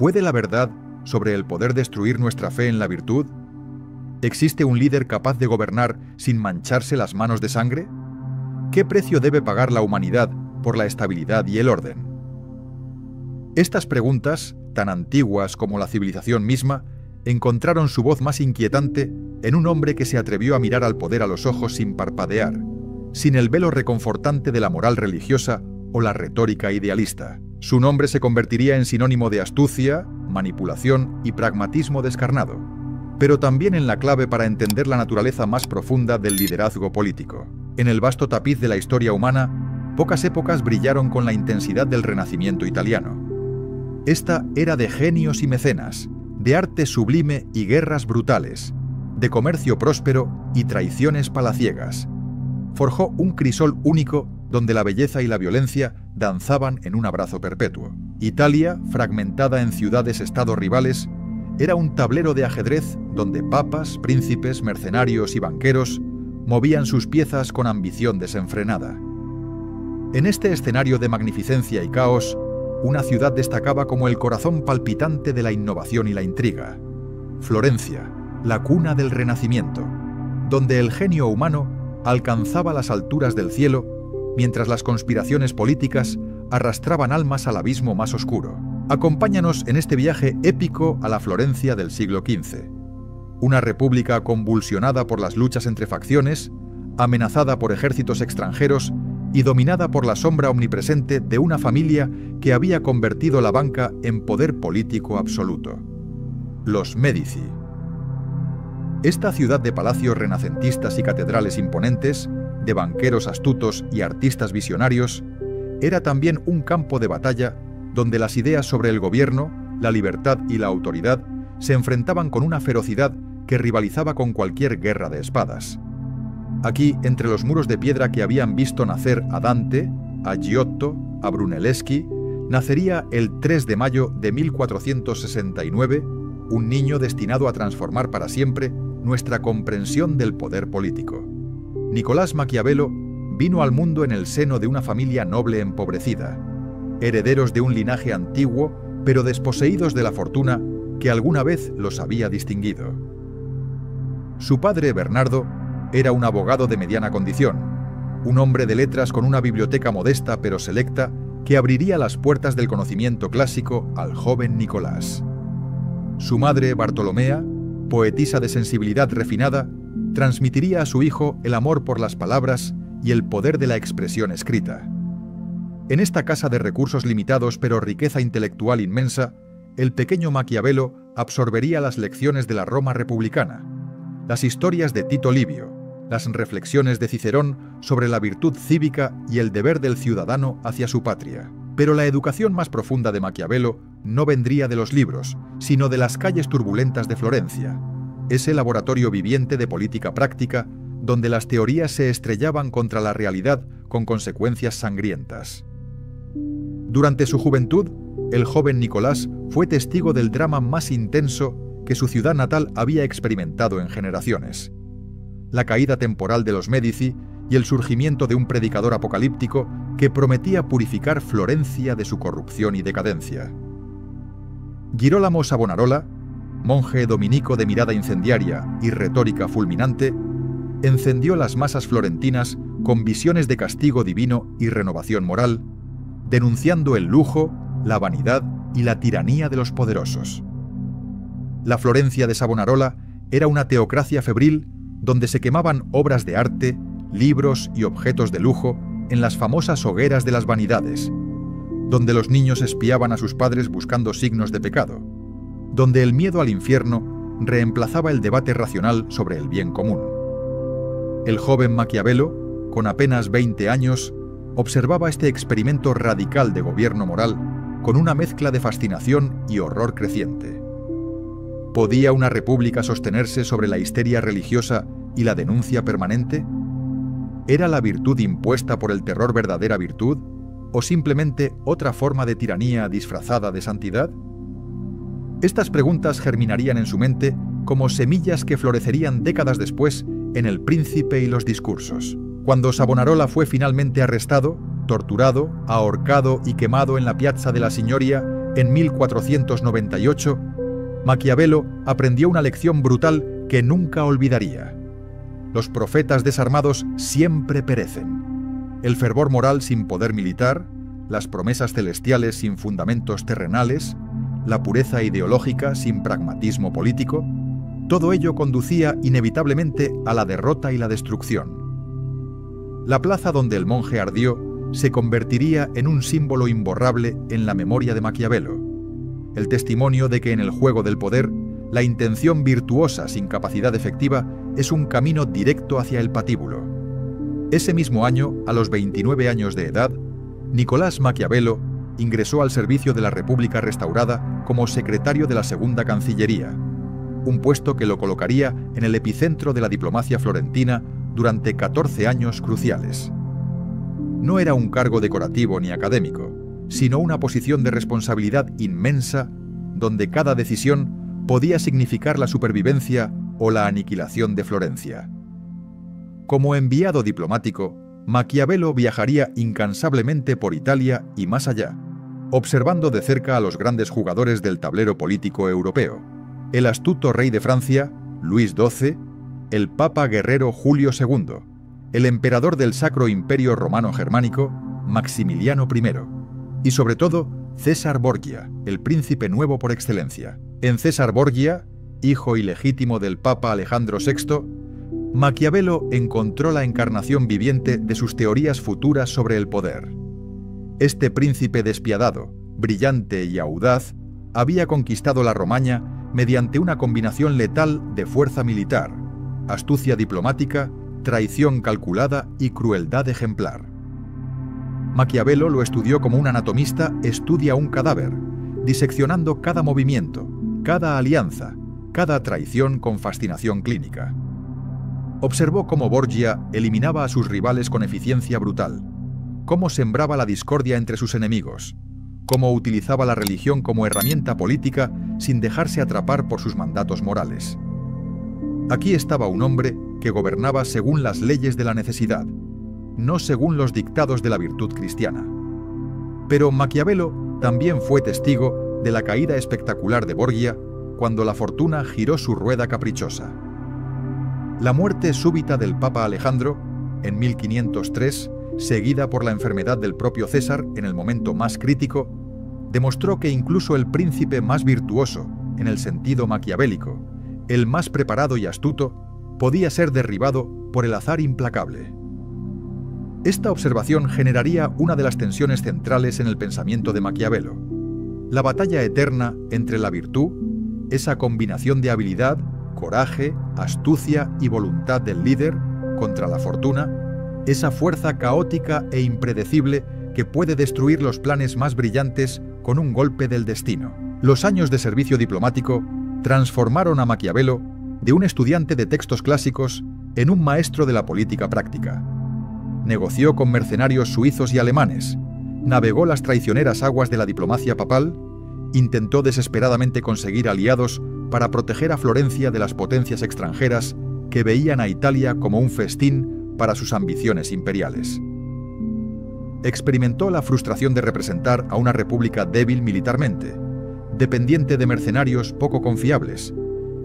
¿Puede la verdad sobre el poder destruir nuestra fe en la virtud? ¿Existe un líder capaz de gobernar sin mancharse las manos de sangre? ¿Qué precio debe pagar la humanidad por la estabilidad y el orden? Estas preguntas, tan antiguas como la civilización misma, encontraron su voz más inquietante en un hombre que se atrevió a mirar al poder a los ojos sin parpadear, sin el velo reconfortante de la moral religiosa o la retórica idealista. Su nombre se convertiría en sinónimo de astucia, manipulación y pragmatismo descarnado, pero también en la clave para entender la naturaleza más profunda del liderazgo político. En el vasto tapiz de la historia humana, pocas épocas brillaron con la intensidad del Renacimiento italiano. Esta era de genios y mecenas, de arte sublime y guerras brutales, de comercio próspero y traiciones palaciegas. Forjó un crisol único donde la belleza y la violencia danzaban en un abrazo perpetuo. Italia, fragmentada en ciudades-estado rivales, era un tablero de ajedrez donde papas, príncipes, mercenarios y banqueros movían sus piezas con ambición desenfrenada. En este escenario de magnificencia y caos, una ciudad destacaba como el corazón palpitante de la innovación y la intriga. Florencia, la cuna del Renacimiento, donde el genio humano alcanzaba las alturas del cielo, mientras las conspiraciones políticas arrastraban almas al abismo más oscuro. Acompáñanos en este viaje épico a la Florencia del siglo XV. Una república convulsionada por las luchas entre facciones, amenazada por ejércitos extranjeros y dominada por la sombra omnipresente de una familia que había convertido la banca en poder político absoluto. Los Médici. Esta ciudad de palacios renacentistas y catedrales imponentes, de banqueros astutos y artistas visionarios, era también un campo de batalla donde las ideas sobre el gobierno, la libertad y la autoridad se enfrentaban con una ferocidad que rivalizaba con cualquier guerra de espadas. Aquí, entre los muros de piedra que habían visto nacer a Dante, a Giotto, a Brunelleschi, nacería el 3 de mayo de 1469 un niño destinado a transformar para siempre nuestra comprensión del poder político. Nicolás Maquiavelo vino al mundo en el seno de una familia noble empobrecida, herederos de un linaje antiguo, pero desposeídos de la fortuna que alguna vez los había distinguido. Su padre, Bernardo, era un abogado de mediana condición, un hombre de letras con una biblioteca modesta pero selecta que abriría las puertas del conocimiento clásico al joven Nicolás. Su madre, Bartolomea, poetisa de sensibilidad refinada, transmitiría a su hijo el amor por las palabras y el poder de la expresión escrita. En esta casa de recursos limitados pero riqueza intelectual inmensa, el pequeño Maquiavelo absorbería las lecciones de la Roma republicana, las historias de Tito Livio, las reflexiones de Cicerón sobre la virtud cívica y el deber del ciudadano hacia su patria. Pero la educación más profunda de Maquiavelo no vendría de los libros, sino de las calles turbulentas de Florencia, ese laboratorio viviente de política práctica donde las teorías se estrellaban contra la realidad con consecuencias sangrientas. Durante su juventud, el joven Nicolás fue testigo del drama más intenso que su ciudad natal había experimentado en generaciones: la caída temporal de los Médici y el surgimiento de un predicador apocalíptico que prometía purificar Florencia de su corrupción y decadencia. Girolamo Savonarola, monje dominico de mirada incendiaria y retórica fulminante, encendió las masas florentinas con visiones de castigo divino y renovación moral, denunciando el lujo, la vanidad y la tiranía de los poderosos. La Florencia de Savonarola era una teocracia febril donde se quemaban obras de arte, libros y objetos de lujo en las famosas hogueras de las vanidades, donde los niños espiaban a sus padres buscando signos de pecado, donde el miedo al infierno reemplazaba el debate racional sobre el bien común. El joven Maquiavelo, con apenas 20 años, observaba este experimento radical de gobierno moral con una mezcla de fascinación y horror creciente. ¿Podía una república sostenerse sobre la histeria religiosa y la denuncia permanente? ¿Era la virtud impuesta por el terror verdadera virtud, o simplemente otra forma de tiranía disfrazada de santidad? Estas preguntas germinarían en su mente como semillas que florecerían décadas después en El Príncipe y los discursos. Cuando Savonarola fue finalmente arrestado, torturado, ahorcado y quemado en la Piazza della Signoria En 1498, Maquiavelo aprendió una lección brutal que nunca olvidaría. Los profetas desarmados siempre perecen. El fervor moral sin poder militar, las promesas celestiales sin fundamentos terrenales, la pureza ideológica sin pragmatismo político, todo ello conducía inevitablemente a la derrota y la destrucción. La plaza donde el monje ardió se convertiría en un símbolo imborrable en la memoria de Maquiavelo, el testimonio de que en el juego del poder, la intención virtuosa sin capacidad efectiva es un camino directo hacia el patíbulo. Ese mismo año, a los 29 años de edad, Nicolás Maquiavelo ingresó al servicio de la República restaurada como secretario de la Segunda Cancillería, un puesto que lo colocaría en el epicentro de la diplomacia florentina durante 14 años cruciales. No era un cargo decorativo ni académico, sino una posición de responsabilidad inmensa donde cada decisión podía significar la supervivencia o la aniquilación de Florencia. Como enviado diplomático, Maquiavelo viajaría incansablemente por Italia y más allá, observando de cerca a los grandes jugadores del tablero político europeo: el astuto rey de Francia, Luis XII, el papa guerrero Julio II, el emperador del Sacro Imperio Romano Germánico, Maximiliano I, y sobre todo César Borgia, el príncipe nuevo por excelencia. En César Borgia, hijo ilegítimo del papa Alejandro VI, Maquiavelo encontró la encarnación viviente de sus teorías futuras sobre el poder. Este príncipe despiadado, brillante y audaz, había conquistado la Romaña mediante una combinación letal de fuerza militar, astucia diplomática, traición calculada y crueldad ejemplar. Maquiavelo lo estudió como un anatomista estudia un cadáver, diseccionando cada movimiento, cada alianza, cada traición con fascinación clínica. Observó cómo Borgia eliminaba a sus rivales con eficiencia brutal, cómo sembraba la discordia entre sus enemigos, cómo utilizaba la religión como herramienta política sin dejarse atrapar por sus mandatos morales. Aquí estaba un hombre que gobernaba según las leyes de la necesidad, no según los dictados de la virtud cristiana. Pero Maquiavelo también fue testigo de la caída espectacular de Borgia cuando la fortuna giró su rueda caprichosa. La muerte súbita del Papa Alejandro, en 1503, seguida por la enfermedad del propio César en el momento más crítico, demostró que incluso el príncipe más virtuoso, en el sentido maquiavélico, el más preparado y astuto, podía ser derribado por el azar implacable. Esta observación generaría una de las tensiones centrales en el pensamiento de Maquiavelo: la batalla eterna entre la virtud, esa combinación de habilidad, coraje, astucia y voluntad del líder, contra la fortuna, esa fuerza caótica e impredecible que puede destruir los planes más brillantes con un golpe del destino. Los años de servicio diplomático transformaron a Maquiavelo de un estudiante de textos clásicos en un maestro de la política práctica. Negoció con mercenarios suizos y alemanes, navegó las traicioneras aguas de la diplomacia papal, intentó desesperadamente conseguir aliados para proteger a Florencia de las potencias extranjeras que veían a Italia como un festín para sus ambiciones imperiales. Experimentó la frustración de representar a una república débil militarmente, dependiente de mercenarios poco confiables,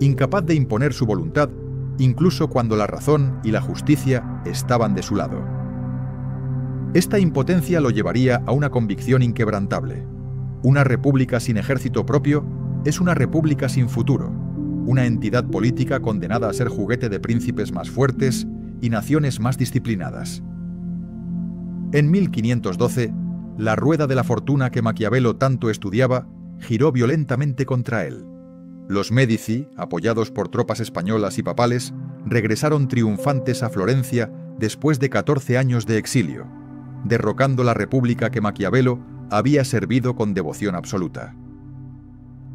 incapaz de imponer su voluntad, incluso cuando la razón y la justicia estaban de su lado. Esta impotencia lo llevaría a una convicción inquebrantable: una república sin ejército propio es una república sin futuro, una entidad política condenada a ser juguete de príncipes más fuertes y naciones más disciplinadas. En 1512, la rueda de la fortuna que Maquiavelo tanto estudiaba giró violentamente contra él. Los Médici, apoyados por tropas españolas y papales, regresaron triunfantes a Florencia después de 14 años de exilio, derrocando la república que Maquiavelo había servido con devoción absoluta.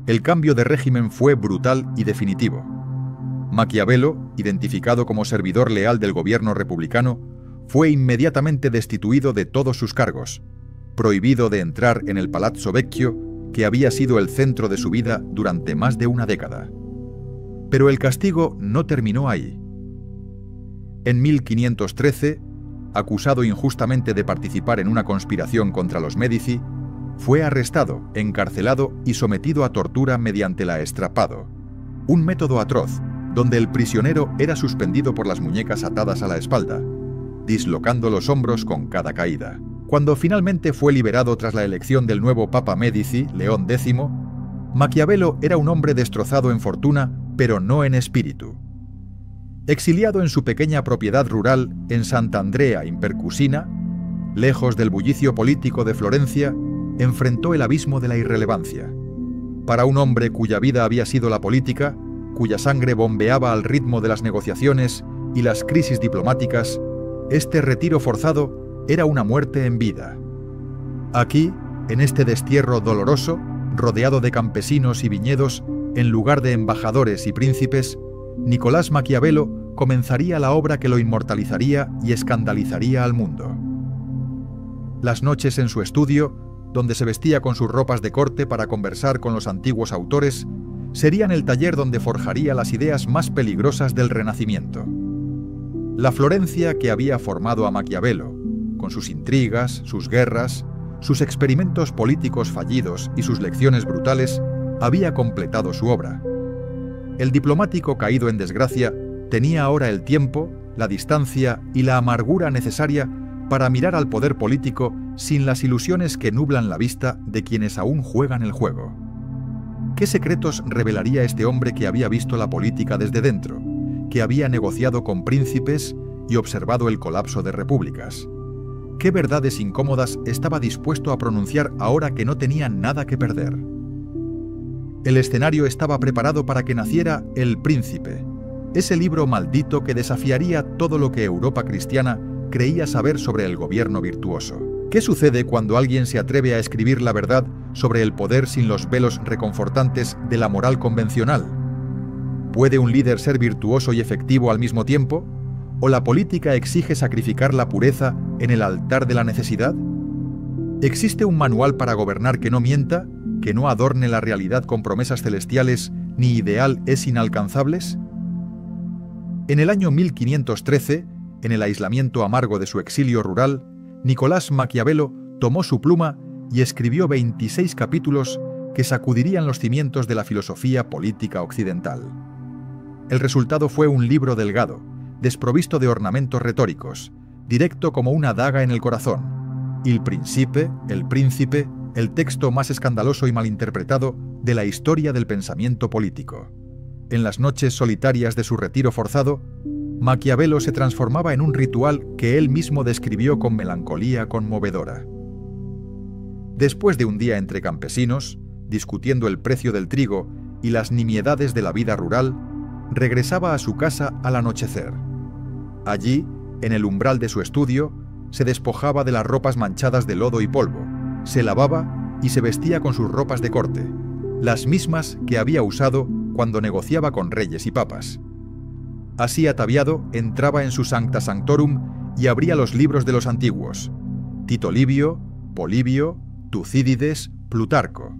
El cambio de régimen fue brutal y definitivo. Maquiavelo, identificado como servidor leal del gobierno republicano, fue inmediatamente destituido de todos sus cargos, prohibido de entrar en el Palazzo Vecchio, que había sido el centro de su vida durante más de una década. Pero el castigo no terminó ahí. En 1513, acusado injustamente de participar en una conspiración contra los Médici, Fue arrestado, encarcelado y sometido a tortura mediante la estrapado, un método atroz, donde el prisionero era suspendido por las muñecas atadas a la espalda, dislocando los hombros con cada caída. Cuando finalmente fue liberado tras la elección del nuevo Papa Médici, León X, Maquiavelo era un hombre destrozado en fortuna, pero no en espíritu. Exiliado en su pequeña propiedad rural en Sant'Andrea in Percusina, lejos del bullicio político de Florencia, enfrentó el abismo de la irrelevancia. Para un hombre cuya vida había sido la política, cuya sangre bombeaba al ritmo de las negociaciones y las crisis diplomáticas, este retiro forzado era una muerte en vida. Aquí, en este destierro doloroso, rodeado de campesinos y viñedos, en lugar de embajadores y príncipes, Nicolás Maquiavelo comenzaría la obra que lo inmortalizaría y escandalizaría al mundo. Las noches en su estudio, donde se vestía con sus ropas de corte para conversar con los antiguos autores, serían el taller donde forjaría las ideas más peligrosas del Renacimiento. La Florencia que había formado a Maquiavelo, con sus intrigas, sus guerras, sus experimentos políticos fallidos y sus lecciones brutales, había completado su obra. El diplomático caído en desgracia tenía ahora el tiempo, la distancia y la amargura necesaria para mirar al poder político sin las ilusiones que nublan la vista de quienes aún juegan el juego. ¿Qué secretos revelaría este hombre que había visto la política desde dentro, que había negociado con príncipes y observado el colapso de repúblicas? ¿Qué verdades incómodas estaba dispuesto a pronunciar ahora que no tenía nada que perder? El escenario estaba preparado para que naciera El Príncipe, ese libro maldito que desafiaría todo lo que Europa cristiana creía saber sobre el gobierno virtuoso. ¿Qué sucede cuando alguien se atreve a escribir la verdad sobre el poder sin los velos reconfortantes de la moral convencional? ¿Puede un líder ser virtuoso y efectivo al mismo tiempo? ¿O la política exige sacrificar la pureza en el altar de la necesidad? ¿Existe un manual para gobernar que no mienta, que no adorne la realidad con promesas celestiales ni ideales inalcanzables? En el año 1513, en el aislamiento amargo de su exilio rural, Nicolás Maquiavelo tomó su pluma y escribió 26 capítulos que sacudirían los cimientos de la filosofía política occidental. El resultado fue un libro delgado, desprovisto de ornamentos retóricos, directo como una daga en el corazón. Il Principe, el Príncipe, el texto más escandaloso y malinterpretado de la historia del pensamiento político. En las noches solitarias de su retiro forzado, Maquiavelo se transformaba en un ritual que él mismo describió con melancolía conmovedora. Después de un día entre campesinos, discutiendo el precio del trigo y las nimiedades de la vida rural, regresaba a su casa al anochecer. Allí, en el umbral de su estudio, se despojaba de las ropas manchadas de lodo y polvo, se lavaba y se vestía con sus ropas de corte, las mismas que había usado cuando negociaba con reyes y papas. Así ataviado, entraba en su Sancta Sanctorum y abría los libros de los antiguos: Tito Livio, Polibio, Tucídides, Plutarco.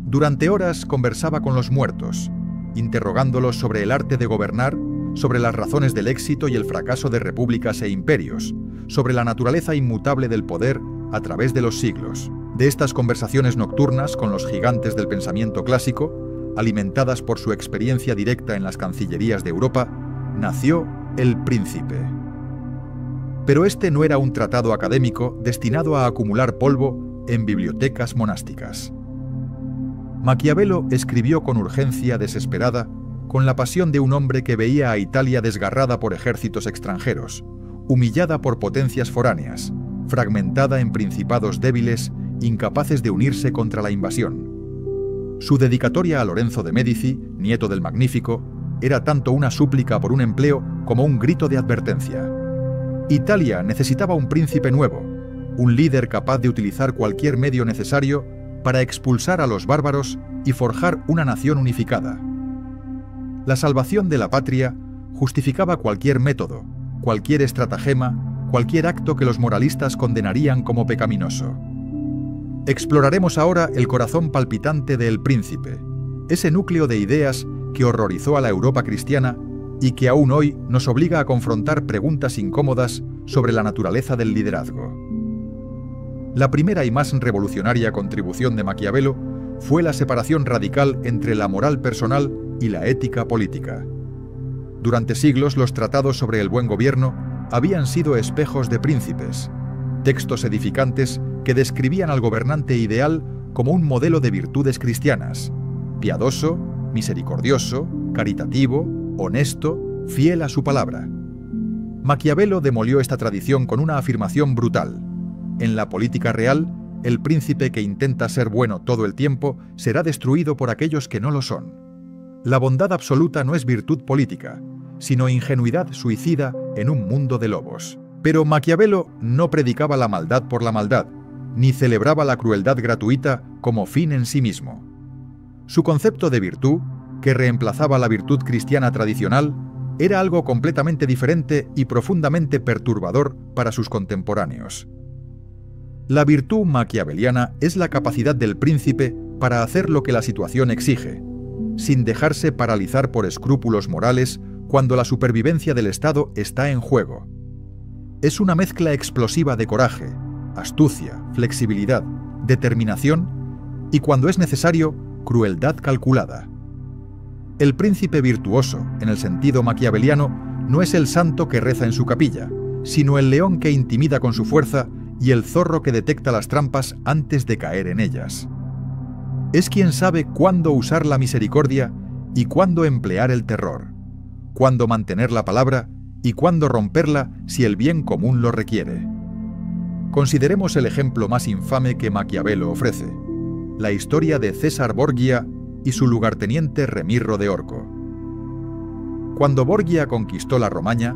Durante horas conversaba con los muertos, interrogándolos sobre el arte de gobernar, sobre las razones del éxito y el fracaso de repúblicas e imperios, sobre la naturaleza inmutable del poder a través de los siglos. De estas conversaciones nocturnas con los gigantes del pensamiento clásico, alimentadas por su experiencia directa en las cancillerías de Europa, nació El Príncipe. Pero este no era un tratado académico destinado a acumular polvo en bibliotecas monásticas. Maquiavelo escribió con urgencia desesperada, con la pasión de un hombre que veía a Italia desgarrada por ejércitos extranjeros, humillada por potencias foráneas, fragmentada en principados débiles, incapaces de unirse contra la invasión. Su dedicatoria a Lorenzo de Médici, nieto del Magnífico, era tanto una súplica por un empleo como un grito de advertencia. Italia necesitaba un príncipe nuevo, un líder capaz de utilizar cualquier medio necesario para expulsar a los bárbaros y forjar una nación unificada. La salvación de la patria justificaba cualquier método, cualquier estratagema, cualquier acto que los moralistas condenarían como pecaminoso. Exploraremos ahora el corazón palpitante de El Príncipe, ese núcleo de ideas que horrorizó a la Europa cristiana y que aún hoy nos obliga a confrontar preguntas incómodas sobre la naturaleza del liderazgo. La primera y más revolucionaria contribución de Maquiavelo fue la separación radical entre la moral personal y la ética política. Durante siglos, los tratados sobre el buen gobierno habían sido espejos de príncipes, textos edificantes que describían al gobernante ideal como un modelo de virtudes cristianas: piadoso, misericordioso, caritativo, honesto, fiel a su palabra. Maquiavelo demolió esta tradición con una afirmación brutal: en la política real, el príncipe que intenta ser bueno todo el tiempo será destruido por aquellos que no lo son. La bondad absoluta no es virtud política, sino ingenuidad suicida en un mundo de lobos. Pero Maquiavelo no predicaba la maldad por la maldad, ni celebraba la crueldad gratuita como fin en sí mismo. Su concepto de virtud, que reemplazaba la virtud cristiana tradicional, era algo completamente diferente y profundamente perturbador para sus contemporáneos. La virtud maquiaveliana es la capacidad del príncipe para hacer lo que la situación exige, sin dejarse paralizar por escrúpulos morales cuando la supervivencia del Estado está en juego. Es una mezcla explosiva de coraje, astucia, flexibilidad, determinación y, cuando es necesario, crueldad calculada. El príncipe virtuoso, en el sentido maquiaveliano, no es el santo que reza en su capilla, sino el león que intimida con su fuerza y el zorro que detecta las trampas antes de caer en ellas. Es quien sabe cuándo usar la misericordia y cuándo emplear el terror, cuándo mantener la palabra y cuándo romperla si el bien común lo requiere. Consideremos el ejemplo más infame que Maquiavelo ofrece: la historia de César Borgia y su lugarteniente Remirro de Orco. Cuando Borgia conquistó la Romaña,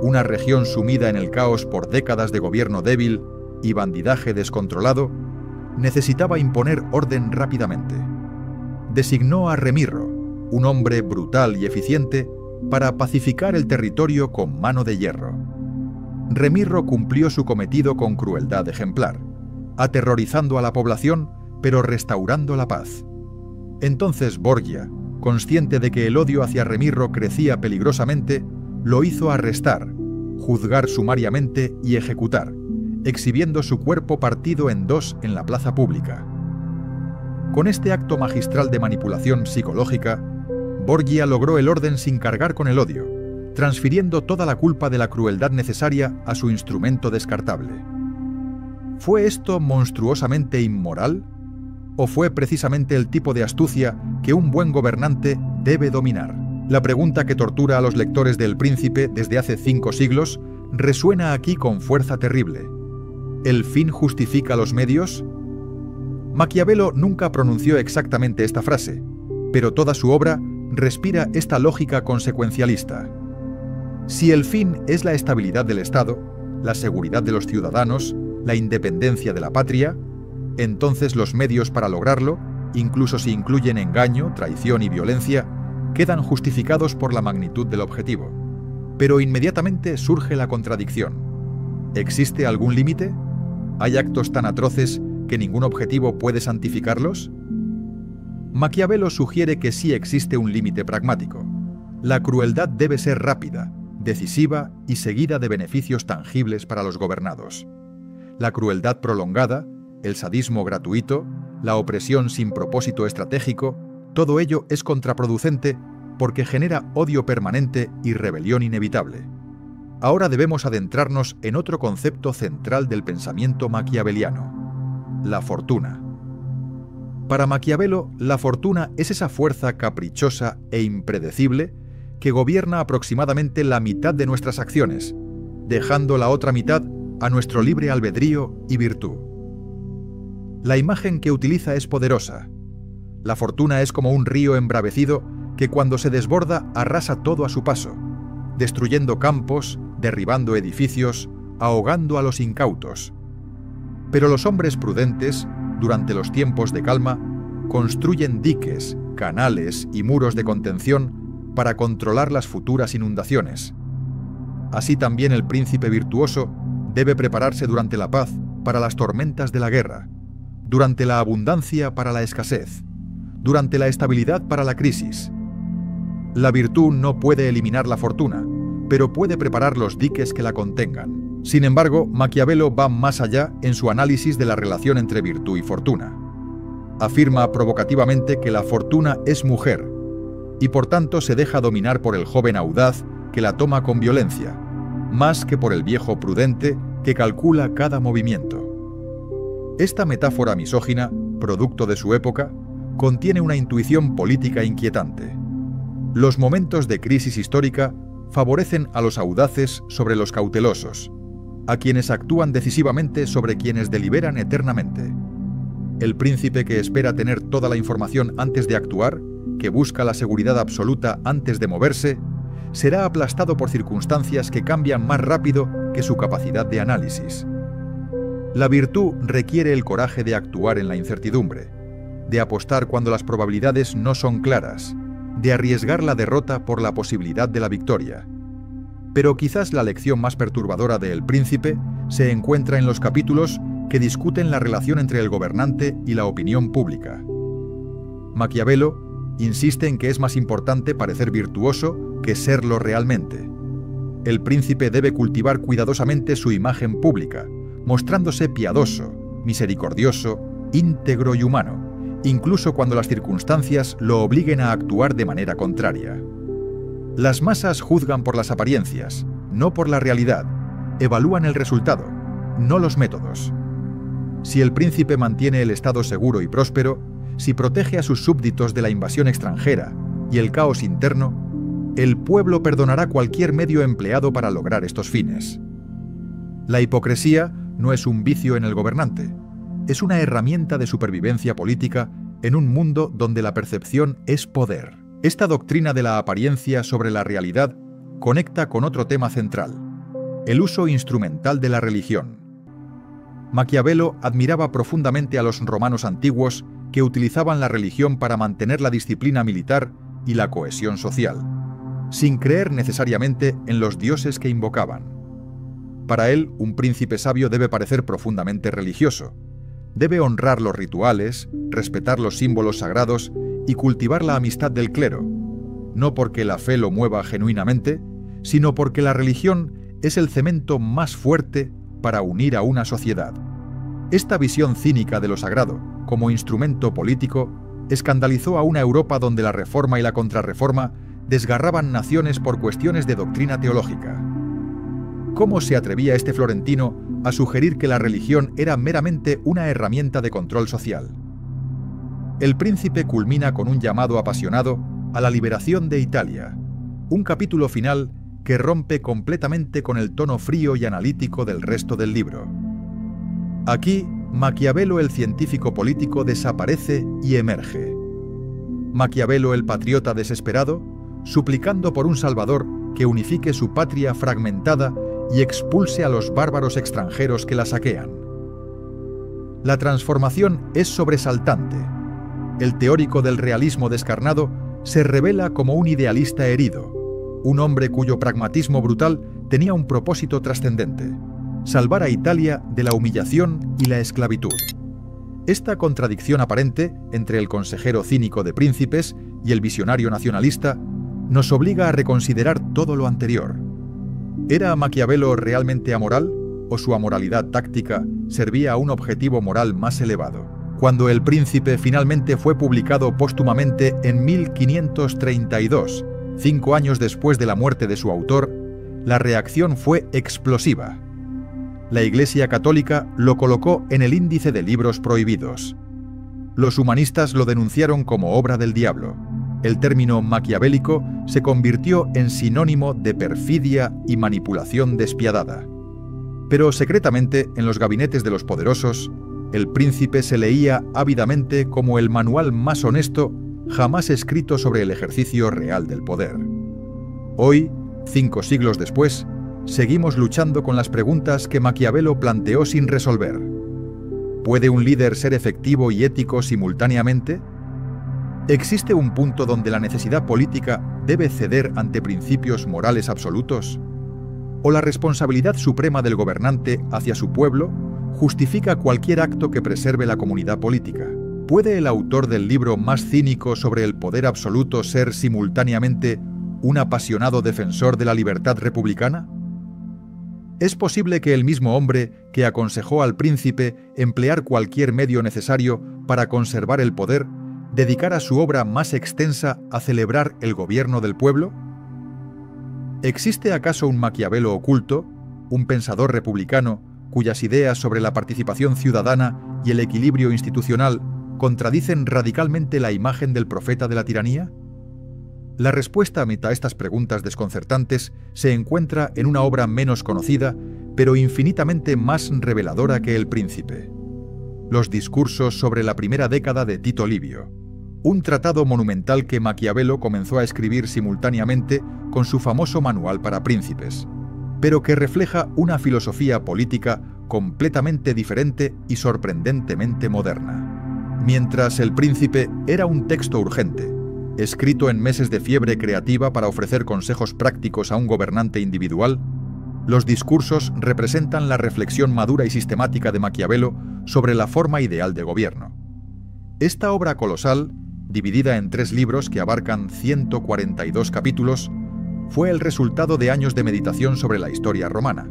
una región sumida en el caos por décadas de gobierno débil y bandidaje descontrolado, necesitaba imponer orden rápidamente. Designó a Remirro, un hombre brutal y eficiente, para pacificar el territorio con mano de hierro. Remirro cumplió su cometido con crueldad ejemplar, aterrorizando a la población, pero restaurando la paz. Entonces Borgia, consciente de que el odio hacia Remirro crecía peligrosamente, lo hizo arrestar, juzgar sumariamente y ejecutar, exhibiendo su cuerpo partido en dos en la plaza pública. Con este acto magistral de manipulación psicológica, Borgia logró el orden sin cargar con el odio, transfiriendo toda la culpa de la crueldad necesaria a su instrumento descartable. ¿Fue esto monstruosamente inmoral? ¿O fue precisamente el tipo de astucia que un buen gobernante debe dominar? La pregunta que tortura a los lectores del Príncipe desde hace 5 siglos resuena aquí con fuerza terrible. ¿El fin justifica los medios? Maquiavelo nunca pronunció exactamente esta frase, pero toda su obra respira esta lógica consecuencialista. Si el fin es la estabilidad del Estado, la seguridad de los ciudadanos, la independencia de la patria, entonces los medios para lograrlo, incluso si incluyen engaño, traición y violencia, quedan justificados por la magnitud del objetivo. Pero inmediatamente surge la contradicción. ¿Existe algún límite? ¿Hay actos tan atroces que ningún objetivo puede santificarlos? Maquiavelo sugiere que sí existe un límite pragmático. La crueldad debe ser rápida, decisiva y seguida de beneficios tangibles para los gobernados. La crueldad prolongada, el sadismo gratuito, la opresión sin propósito estratégico, todo ello es contraproducente porque genera odio permanente y rebelión inevitable. Ahora debemos adentrarnos en otro concepto central del pensamiento maquiaveliano: la fortuna. Para Maquiavelo, la fortuna es esa fuerza caprichosa e impredecible que gobierna aproximadamente la mitad de nuestras acciones, dejando la otra mitad a nuestro libre albedrío y virtud. La imagen que utiliza es poderosa. La fortuna es como un río embravecido que cuando se desborda arrasa todo a su paso, destruyendo campos, derribando edificios, ahogando a los incautos. Pero los hombres prudentes, durante los tiempos de calma, construyen diques, canales y muros de contención para controlar las futuras inundaciones. Así también el príncipe virtuoso debe prepararse durante la paz para las tormentas de la guerra, durante la abundancia para la escasez, durante la estabilidad para la crisis. La virtud no puede eliminar la fortuna, pero puede preparar los diques que la contengan. Sin embargo, Maquiavelo va más allá en su análisis de la relación entre virtud y fortuna. Afirma provocativamente que la fortuna es mujer y por tanto se deja dominar por el joven audaz que la toma con violencia, más que por el viejo prudente que calcula cada movimiento. Esta metáfora misógina, producto de su época, contiene una intuición política inquietante. Los momentos de crisis histórica favorecen a los audaces sobre los cautelosos, a quienes actúan decisivamente sobre quienes deliberan eternamente. El príncipe que espera tener toda la información antes de actuar, que busca la seguridad absoluta antes de moverse, será aplastado por circunstancias que cambian más rápido que su capacidad de análisis. La virtud requiere el coraje de actuar en la incertidumbre, de apostar cuando las probabilidades no son claras, de arriesgar la derrota por la posibilidad de la victoria. Pero quizás la lección más perturbadora de El Príncipe se encuentra en los capítulos que discuten la relación entre el gobernante y la opinión pública. Maquiavelo insiste en que es más importante parecer virtuoso que serlo realmente. El príncipe debe cultivar cuidadosamente su imagen pública, mostrándose piadoso, misericordioso, íntegro y humano, incluso cuando las circunstancias lo obliguen a actuar de manera contraria. Las masas juzgan por las apariencias, no por la realidad, evalúan el resultado, no los métodos. Si el príncipe mantiene el Estado seguro y próspero, si protege a sus súbditos de la invasión extranjera y el caos interno, el pueblo perdonará cualquier medio empleado para lograr estos fines. La hipocresía no es un vicio en el gobernante, es una herramienta de supervivencia política en un mundo donde la percepción es poder. Esta doctrina de la apariencia sobre la realidad conecta con otro tema central, el uso instrumental de la religión. Maquiavelo admiraba profundamente a los romanos antiguos que utilizaban la religión para mantener la disciplina militar y la cohesión social, sin creer necesariamente en los dioses que invocaban. Para él, un príncipe sabio debe parecer profundamente religioso. Debe honrar los rituales, respetar los símbolos sagrados y cultivar la amistad del clero, no porque la fe lo mueva genuinamente, sino porque la religión es el cemento más fuerte para unir a una sociedad. Esta visión cínica de lo sagrado como instrumento político escandalizó a una Europa donde la reforma y la contrarreforma desgarraban naciones por cuestiones de doctrina teológica. ¿Cómo se atrevía este florentino a sugerir que la religión era meramente una herramienta de control social? El príncipe culmina con un llamado apasionado a la liberación de Italia, un capítulo final que rompe completamente con el tono frío y analítico del resto del libro. Aquí, Maquiavelo el científico político desaparece y emerge. Maquiavelo el patriota desesperado, suplicando por un salvador que unifique su patria fragmentada y expulse a los bárbaros extranjeros que la saquean. La transformación es sobresaltante. El teórico del realismo descarnado se revela como un idealista herido, un hombre cuyo pragmatismo brutal tenía un propósito trascendente: salvar a Italia de la humillación y la esclavitud. Esta contradicción aparente entre el consejero cínico de príncipes y el visionario nacionalista nos obliga a reconsiderar todo lo anterior. ¿Era Maquiavelo realmente amoral o su amoralidad táctica servía a un objetivo moral más elevado? Cuando El Príncipe finalmente fue publicado póstumamente en 1532, 5 años después de la muerte de su autor, la reacción fue explosiva. La Iglesia Católica lo colocó en el índice de libros prohibidos. Los humanistas lo denunciaron como obra del diablo. El término maquiavélico se convirtió en sinónimo de perfidia y manipulación despiadada. Pero secretamente, en los gabinetes de los poderosos, El Príncipe se leía ávidamente como el manual más honesto jamás escrito sobre el ejercicio real del poder. Hoy, 5 siglos después, seguimos luchando con las preguntas que Maquiavelo planteó sin resolver. ¿Puede un líder ser efectivo y ético simultáneamente? ¿Existe un punto donde la necesidad política debe ceder ante principios morales absolutos? ¿O la responsabilidad suprema del gobernante hacia su pueblo justifica cualquier acto que preserve la comunidad política? ¿Puede el autor del libro más cínico sobre el poder absoluto ser simultáneamente un apasionado defensor de la libertad republicana? Es posible que el mismo hombre que aconsejó al príncipe emplear cualquier medio necesario para conservar el poder, dedicara su obra más extensa a celebrar el gobierno del pueblo? ¿Existe acaso un Maquiavelo oculto, un pensador republicano cuyas ideas sobre la participación ciudadana y el equilibrio institucional contradicen radicalmente la imagen del profeta de la tiranía? La respuesta a estas preguntas desconcertantes se encuentra en una obra menos conocida, pero infinitamente más reveladora que El Príncipe: Los discursos sobre la primera década de Tito Livio, un tratado monumental que Maquiavelo comenzó a escribir simultáneamente con su famoso manual para príncipes, pero que refleja una filosofía política completamente diferente y sorprendentemente moderna. Mientras El Príncipe era un texto urgente, escrito en meses de fiebre creativa para ofrecer consejos prácticos a un gobernante individual, los discursos representan la reflexión madura y sistemática de Maquiavelo sobre la forma ideal de gobierno. Esta obra colosal, dividida en 3 libros que abarcan 142 capítulos, fue el resultado de años de meditación sobre la historia romana,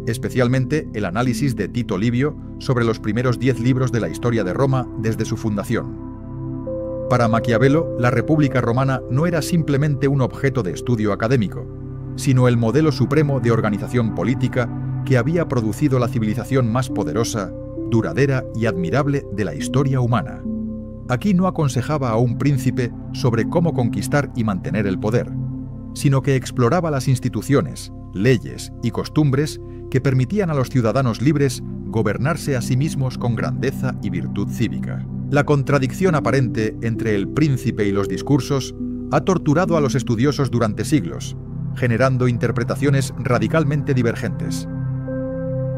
especialmente el análisis de Tito Livio sobre los primeros 10 libros de la historia de Roma desde su fundación. Para Maquiavelo, la República Romana no era simplemente un objeto de estudio académico, sino el modelo supremo de organización política que había producido la civilización más poderosa, duradera y admirable de la historia humana. Aquí no aconsejaba a un príncipe sobre cómo conquistar y mantener el poder, sino que exploraba las instituciones, leyes y costumbres que permitían a los ciudadanos libres gobernarse a sí mismos con grandeza y virtud cívica. La contradicción aparente entre El Príncipe y los discursos ha torturado a los estudiosos durante siglos, generando interpretaciones radicalmente divergentes.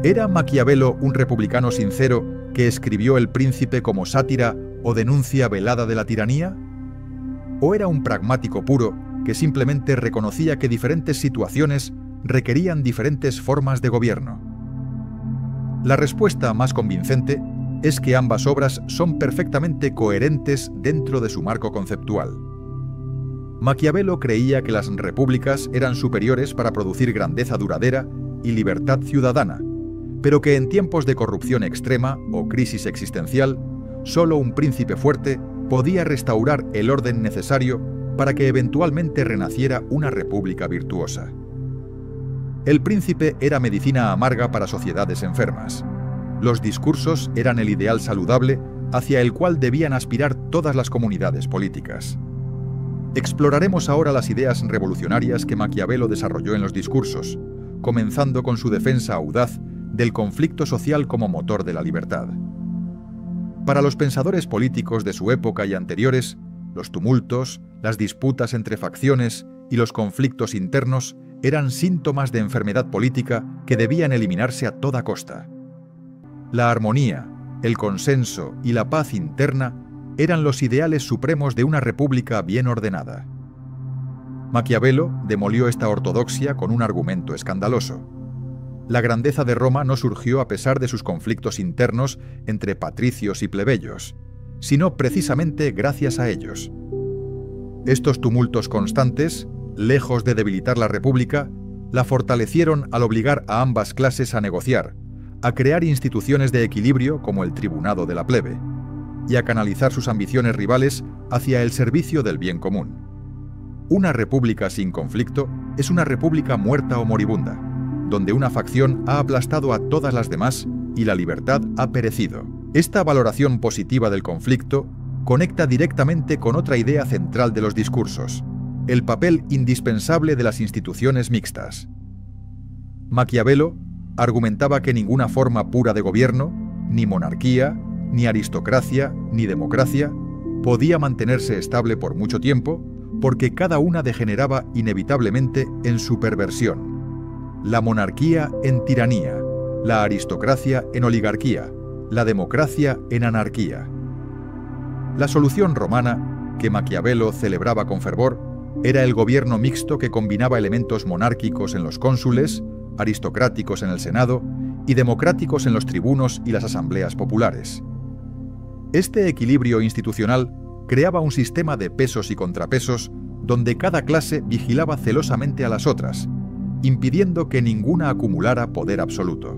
¿Era Maquiavelo un republicano sincero que escribió El Príncipe como sátira o denuncia velada de la tiranía? ¿O era un pragmático puro que simplemente reconocía que diferentes situaciones requerían diferentes formas de gobierno? La respuesta más convincente es que ambas obras son perfectamente coherentes dentro de su marco conceptual. Maquiavelo creía que las repúblicas eran superiores para producir grandeza duradera y libertad ciudadana, pero que en tiempos de corrupción extrema o crisis existencial, solo un príncipe fuerte podía restaurar el orden necesario para que eventualmente renaciera una república virtuosa. El Príncipe era medicina amarga para sociedades enfermas. Los discursos eran el ideal saludable hacia el cual debían aspirar todas las comunidades políticas. Exploraremos ahora las ideas revolucionarias que Maquiavelo desarrolló en los discursos, comenzando con su defensa audaz del conflicto social como motor de la libertad. Para los pensadores políticos de su época y anteriores, los tumultos, las disputas entre facciones y los conflictos internos eran síntomas de enfermedad política que debían eliminarse a toda costa. La armonía, el consenso y la paz interna eran los ideales supremos de una república bien ordenada. Maquiavelo demolió esta ortodoxia con un argumento escandaloso. La grandeza de Roma no surgió a pesar de sus conflictos internos entre patricios y plebeyos, sino precisamente gracias a ellos. Estos tumultos constantes, lejos de debilitar la república, la fortalecieron al obligar a ambas clases a negociar, a crear instituciones de equilibrio como el tribunado de la plebe, y a canalizar sus ambiciones rivales hacia el servicio del bien común. Una república sin conflicto es una república muerta o moribunda, donde una facción ha aplastado a todas las demás y la libertad ha perecido. Esta valoración positiva del conflicto conecta directamente con otra idea central de los discursos: el papel indispensable de las instituciones mixtas. Maquiavelo argumentaba que ninguna forma pura de gobierno, ni monarquía, ni aristocracia, ni democracia, podía mantenerse estable por mucho tiempo, porque cada una degeneraba inevitablemente en su perversión. La monarquía en tiranía, la aristocracia en oligarquía, la democracia en anarquía. La solución romana, que Maquiavelo celebraba con fervor, era el gobierno mixto que combinaba elementos monárquicos en los cónsules, aristocráticos en el Senado y democráticos en los tribunos y las asambleas populares. Este equilibrio institucional creaba un sistema de pesos y contrapesos donde cada clase vigilaba celosamente a las otras, impidiendo que ninguna acumulara poder absoluto.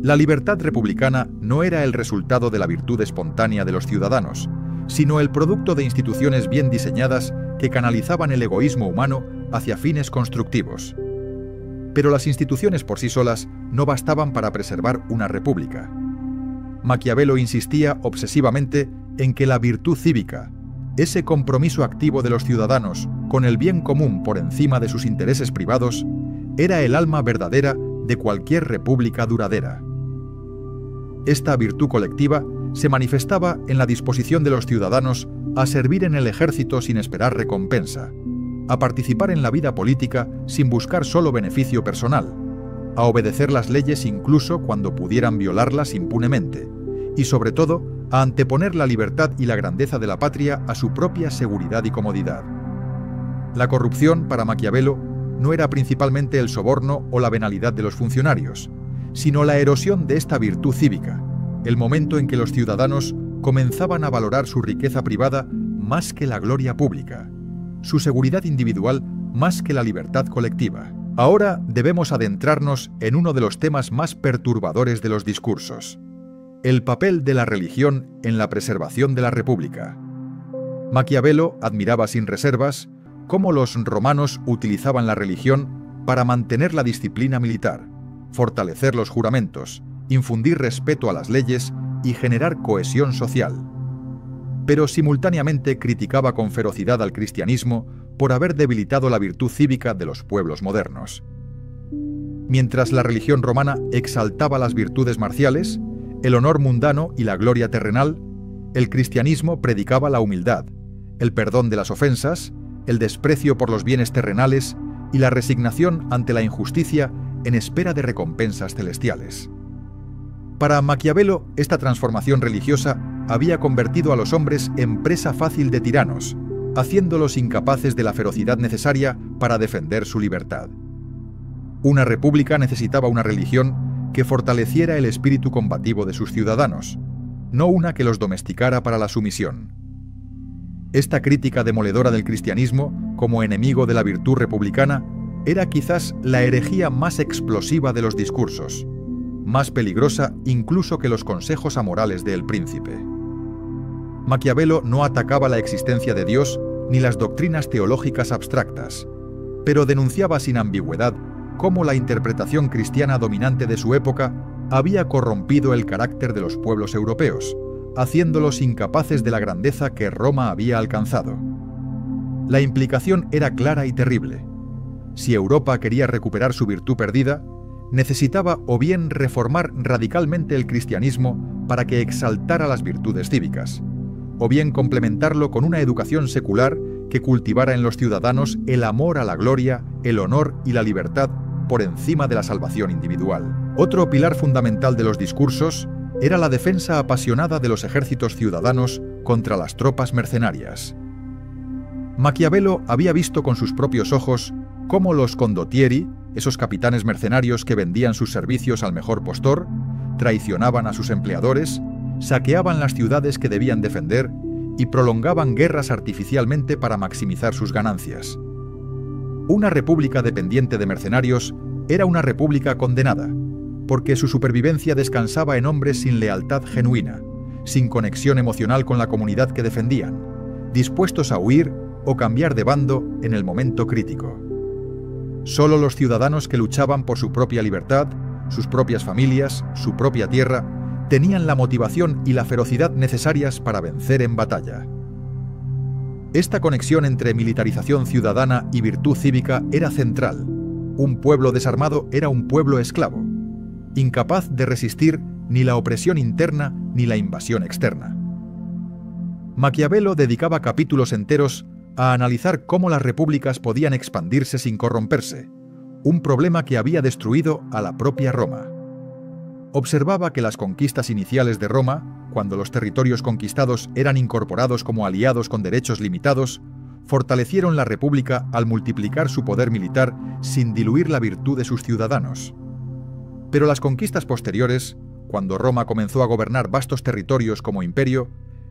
La libertad republicana no era el resultado de la virtud espontánea de los ciudadanos, sino el producto de instituciones bien diseñadas que canalizaban el egoísmo humano hacia fines constructivos. Pero las instituciones por sí solas no bastaban para preservar una república. Maquiavelo insistía obsesivamente en que la virtud cívica, ese compromiso activo de los ciudadanos con el bien común por encima de sus intereses privados, era el alma verdadera de cualquier república duradera. Esta virtud colectiva se manifestaba en la disposición de los ciudadanos a servir en el ejército sin esperar recompensa, a participar en la vida política sin buscar solo beneficio personal, a obedecer las leyes incluso cuando pudieran violarlas impunemente, y sobre todo a anteponer la libertad y la grandeza de la patria a su propia seguridad y comodidad. La corrupción, para Maquiavelo, no era principalmente el soborno o la venalidad de los funcionarios, sino la erosión de esta virtud cívica, el momento en que los ciudadanos comenzaban a valorar su riqueza privada más que la gloria pública, su seguridad individual más que la libertad colectiva. Ahora debemos adentrarnos en uno de los temas más perturbadores de los discursos: el papel de la religión en la preservación de la República. Maquiavelo admiraba sin reservas cómo los romanos utilizaban la religión para mantener la disciplina militar, fortalecer los juramentos, infundir respeto a las leyes y generar cohesión social. Pero simultáneamente criticaba con ferocidad al cristianismo por haber debilitado la virtud cívica de los pueblos modernos. Mientras la religión romana exaltaba las virtudes marciales, el honor mundano y la gloria terrenal, el cristianismo predicaba la humildad, el perdón de las ofensas, el desprecio por los bienes terrenales y la resignación ante la injusticia en espera de recompensas celestiales. Para Maquiavelo, esta transformación religiosa había convertido a los hombres en presa fácil de tiranos, haciéndolos incapaces de la ferocidad necesaria para defender su libertad. Una república necesitaba una religión que fortaleciera el espíritu combativo de sus ciudadanos, no una que los domesticara para la sumisión. Esta crítica demoledora del cristianismo como enemigo de la virtud republicana era quizás la herejía más explosiva de los discursos, más peligrosa incluso que los consejos amorales de El Príncipe. Maquiavelo no atacaba la existencia de Dios ni las doctrinas teológicas abstractas, pero denunciaba sin ambigüedad cómo la interpretación cristiana dominante de su época había corrompido el carácter de los pueblos europeos, haciéndolos incapaces de la grandeza que Roma había alcanzado. La implicación era clara y terrible. Si Europa quería recuperar su virtud perdida, necesitaba o bien reformar radicalmente el cristianismo para que exaltara las virtudes cívicas, o bien complementarlo con una educación secular que cultivara en los ciudadanos el amor a la gloria, el honor y la libertad por encima de la salvación individual. Otro pilar fundamental de los discursos era la defensa apasionada de los ejércitos ciudadanos contra las tropas mercenarias. Maquiavelo había visto con sus propios ojos cómo los condottieri, esos capitanes mercenarios que vendían sus servicios al mejor postor, traicionaban a sus empleadores, saqueaban las ciudades que debían defender y prolongaban guerras artificialmente para maximizar sus ganancias. Una república dependiente de mercenarios era una república condenada, porque su supervivencia descansaba en hombres sin lealtad genuina, sin conexión emocional con la comunidad que defendían, dispuestos a huir o cambiar de bando en el momento crítico. Solo los ciudadanos que luchaban por su propia libertad, sus propias familias, su propia tierra, tenían la motivación y la ferocidad necesarias para vencer en batalla. Esta conexión entre militarización ciudadana y virtud cívica era central. Un pueblo desarmado era un pueblo esclavo, incapaz de resistir ni la opresión interna ni la invasión externa. Maquiavelo dedicaba capítulos enteros a analizar cómo las repúblicas podían expandirse sin corromperse, un problema que había destruido a la propia Roma. Observaba que las conquistas iniciales de Roma, cuando los territorios conquistados eran incorporados como aliados con derechos limitados, fortalecieron la república al multiplicar su poder militar sin diluir la virtud de sus ciudadanos. Pero las conquistas posteriores, cuando Roma comenzó a gobernar vastos territorios como imperio,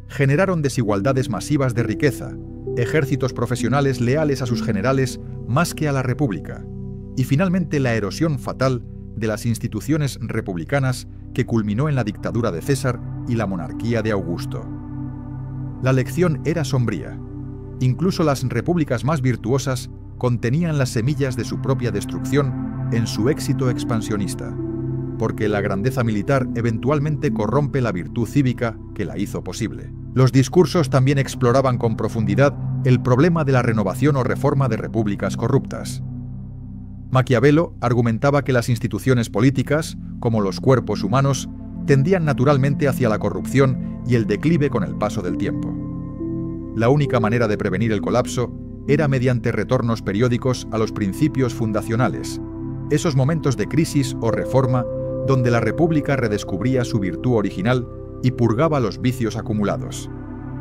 generaron desigualdades masivas de riqueza, ejércitos profesionales leales a sus generales más que a la república, y finalmente la erosión fatal de las instituciones republicanas que culminó en la dictadura de César y la monarquía de Augusto. La lección era sombría. Incluso las repúblicas más virtuosas contenían las semillas de su propia destrucción en su éxito expansionista, porque la grandeza militar eventualmente corrompe la virtud cívica que la hizo posible. Los discursos también exploraban con profundidad el problema de la renovación o reforma de repúblicas corruptas. Maquiavelo argumentaba que las instituciones políticas, como los cuerpos humanos, tendían naturalmente hacia la corrupción y el declive con el paso del tiempo. La única manera de prevenir el colapso era mediante retornos periódicos a los principios fundacionales, esos momentos de crisis o reforma donde la república redescubría su virtud original y purgaba los vicios acumulados.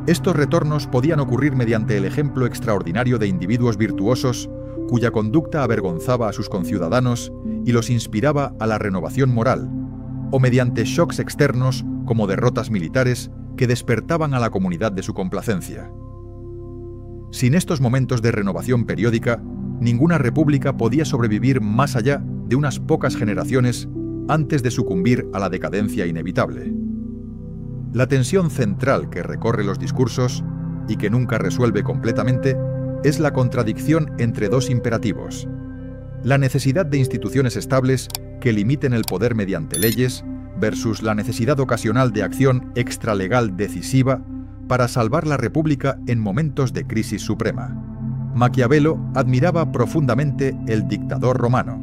Estos retornos podían ocurrir mediante el ejemplo extraordinario de individuos virtuosos cuya conducta avergonzaba a sus conciudadanos y los inspiraba a la renovación moral, o mediante shocks externos como derrotas militares que despertaban a la comunidad de su complacencia. Sin estos momentos de renovación periódica, ninguna república podía sobrevivir más allá de unas pocas generaciones antes de sucumbir a la decadencia inevitable. La tensión central que recorre los discursos, y que nunca resuelve completamente, es la contradicción entre dos imperativos: la necesidad de instituciones estables que limiten el poder mediante leyes versus la necesidad ocasional de acción extralegal decisiva para salvar la república en momentos de crisis suprema. Maquiavelo admiraba profundamente el dictador romano,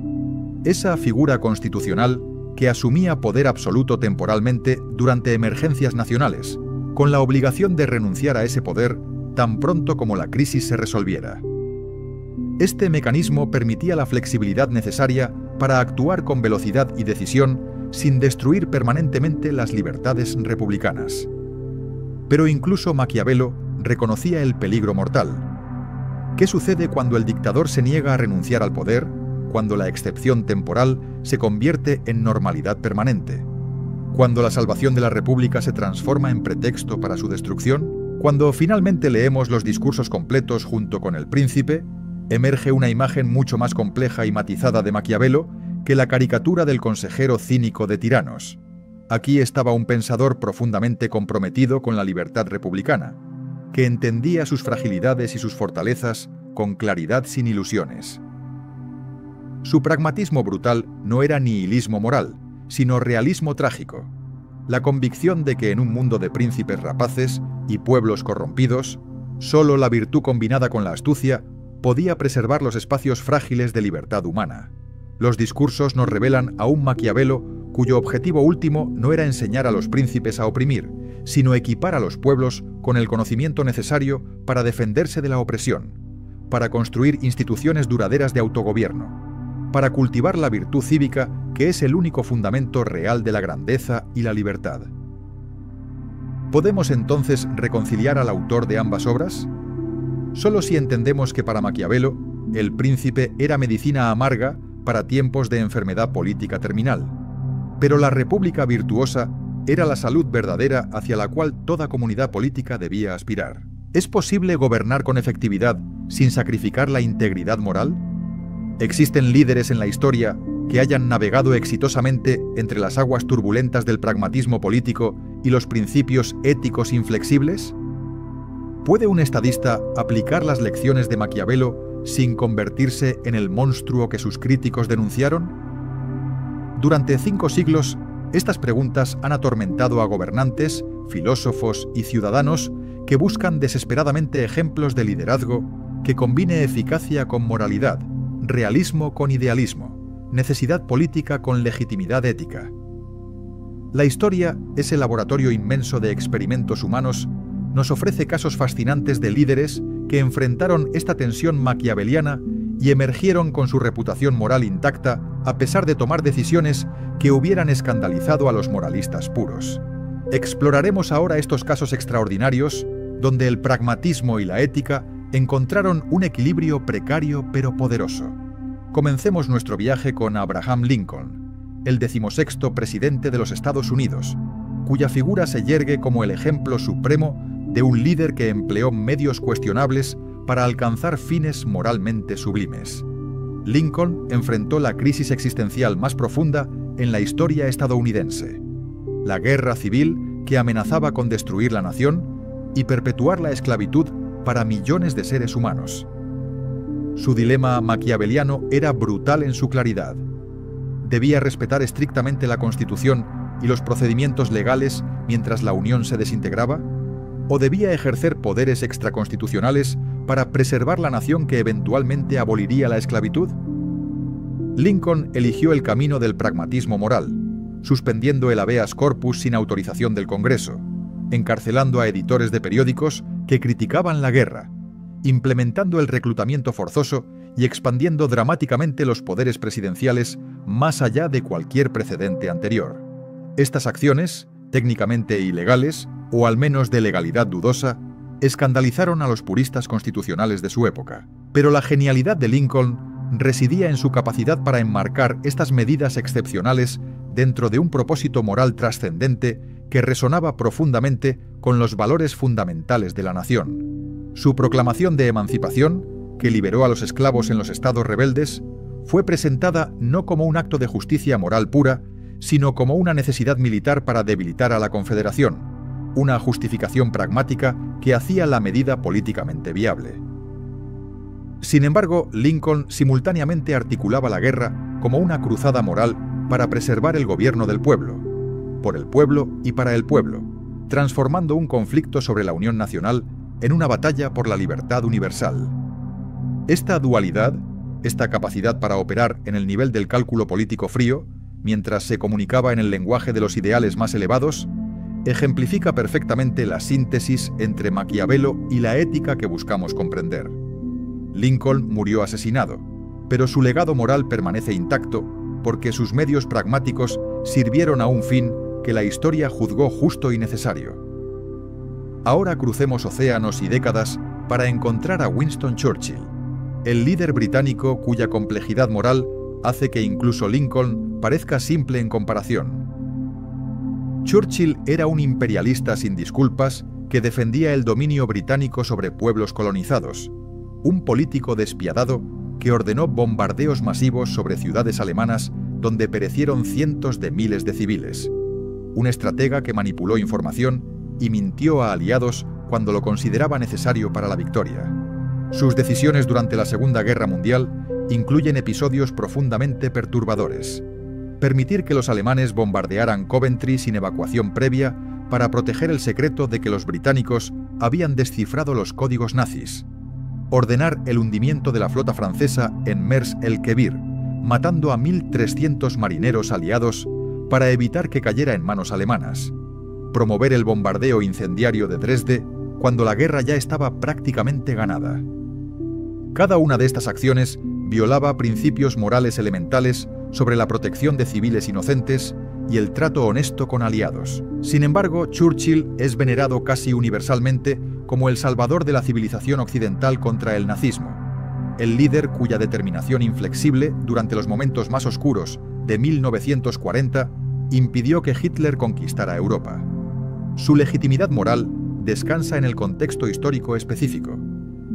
esa figura constitucional que asumía poder absoluto temporalmente durante emergencias nacionales, con la obligación de renunciar a ese poder tan pronto como la crisis se resolviera. Este mecanismo permitía la flexibilidad necesaria para actuar con velocidad y decisión sin destruir permanentemente las libertades republicanas. Pero incluso Maquiavelo reconocía el peligro mortal. ¿Qué sucede cuando el dictador se niega a renunciar al poder, cuando la excepción temporal se convierte en normalidad permanente? ¿Cuando la salvación de la república se transforma en pretexto para su destrucción? Cuando finalmente leemos los discursos completos junto con El Príncipe, emerge una imagen mucho más compleja y matizada de Maquiavelo que la caricatura del consejero cínico de tiranos. Aquí estaba un pensador profundamente comprometido con la libertad republicana, que entendía sus fragilidades y sus fortalezas con claridad sin ilusiones. Su pragmatismo brutal no era nihilismo moral, sino realismo trágico, la convicción de que en un mundo de príncipes rapaces y pueblos corrompidos, solo la virtud combinada con la astucia podía preservar los espacios frágiles de libertad humana. Los discursos nos revelan a un Maquiavelo cuyo objetivo último no era enseñar a los príncipes a oprimir, sino equipar a los pueblos con el conocimiento necesario para defenderse de la opresión, para construir instituciones duraderas de autogobierno, para cultivar la virtud cívica que es el único fundamento real de la grandeza y la libertad. ¿Podemos entonces reconciliar al autor de ambas obras? Solo si entendemos que para Maquiavelo, El Príncipe era medicina amarga para tiempos de enfermedad política terminal, pero la república virtuosa era la salud verdadera hacia la cual toda comunidad política debía aspirar. ¿Es posible gobernar con efectividad sin sacrificar la integridad moral? ¿Existen líderes en la historia que hayan navegado exitosamente entre las aguas turbulentas del pragmatismo político y los principios éticos inflexibles? ¿Puede un estadista aplicar las lecciones de Maquiavelo sin convertirse en el monstruo que sus críticos denunciaron? Durante 5 siglos, estas preguntas han atormentado a gobernantes, filósofos y ciudadanos que buscan desesperadamente ejemplos de liderazgo que combine eficacia con moralidad, realismo con idealismo, necesidad política con legitimidad ética. La historia, ese laboratorio inmenso de experimentos humanos, nos ofrece casos fascinantes de líderes que enfrentaron esta tensión maquiaveliana y emergieron con su reputación moral intacta a pesar de tomar decisiones que hubieran escandalizado a los moralistas puros. Exploraremos ahora estos casos extraordinarios donde el pragmatismo y la ética encontraron un equilibrio precario pero poderoso. Comencemos nuestro viaje con Abraham Lincoln, el 16º presidente de los Estados Unidos, cuya figura se yergue como el ejemplo supremo de un líder que empleó medios cuestionables para alcanzar fines moralmente sublimes. Lincoln enfrentó la crisis existencial más profunda en la historia estadounidense, la guerra civil que amenazaba con destruir la nación y perpetuar la esclavitud para millones de seres humanos. Su dilema maquiaveliano era brutal en su claridad. Debía respetar estrictamente la Constitución y los procedimientos legales mientras la Unión se desintegraba, o debía ejercer poderes extraconstitucionales para preservar la nación que eventualmente aboliría la esclavitud. Lincoln eligió el camino del pragmatismo moral, suspendiendo el habeas corpus sin autorización del Congreso, encarcelando a editores de periódicos que criticaban la guerra, implementando el reclutamiento forzoso y expandiendo dramáticamente los poderes presidenciales más allá de cualquier precedente anterior. Estas acciones, técnicamente ilegales, o al menos de legalidad dudosa, escandalizaron a los puristas constitucionales de su época. Pero la genialidad de Lincoln residía en su capacidad para enmarcar estas medidas excepcionales dentro de un propósito moral trascendente que resonaba profundamente con los valores fundamentales de la nación. Su proclamación de emancipación, que liberó a los esclavos en los estados rebeldes, fue presentada no como un acto de justicia moral pura, sino como una necesidad militar para debilitar a la Confederación, una justificación pragmática que hacía la medida políticamente viable. Sin embargo, Lincoln simultáneamente articulaba la guerra como una cruzada moral para preservar el gobierno del pueblo, por el pueblo y para el pueblo, transformando un conflicto sobre la unión nacional en una batalla por la libertad universal. Esta dualidad, esta capacidad para operar en el nivel del cálculo político frío, mientras se comunicaba en el lenguaje de los ideales más elevados, ejemplifica perfectamente la síntesis entre Maquiavelo y la ética que buscamos comprender. Lincoln murió asesinado, pero su legado moral permanece intacto porque sus medios pragmáticos sirvieron a un fin que la historia juzgó justo y necesario. Ahora crucemos océanos y décadas para encontrar a Winston Churchill, el líder británico cuya complejidad moral hace que incluso Lincoln parezca simple en comparación. Churchill era un imperialista sin disculpas que defendía el dominio británico sobre pueblos colonizados, un político despiadado que ordenó bombardeos masivos sobre ciudades alemanas donde perecieron cientos de miles de civiles, un estratega que manipuló información y mintió a aliados cuando lo consideraba necesario para la victoria. Sus decisiones durante la Segunda Guerra Mundial incluyen episodios profundamente perturbadores. Permitir que los alemanes bombardearan Coventry sin evacuación previa para proteger el secreto de que los británicos habían descifrado los códigos nazis. Ordenar el hundimiento de la flota francesa en Mers el-Kebir, matando a 1.300 marineros aliados para evitar que cayera en manos alemanas. Promover el bombardeo incendiario de Dresde cuando la guerra ya estaba prácticamente ganada. Cada una de estas acciones violaba principios morales elementales sobre la protección de civiles inocentes y el trato honesto con aliados. Sin embargo, Churchill es venerado casi universalmente como el salvador de la civilización occidental contra el nazismo, el líder cuya determinación inflexible durante los momentos más oscuros de 1940 impidió que Hitler conquistara Europa. Su legitimidad moral descansa en el contexto histórico específico.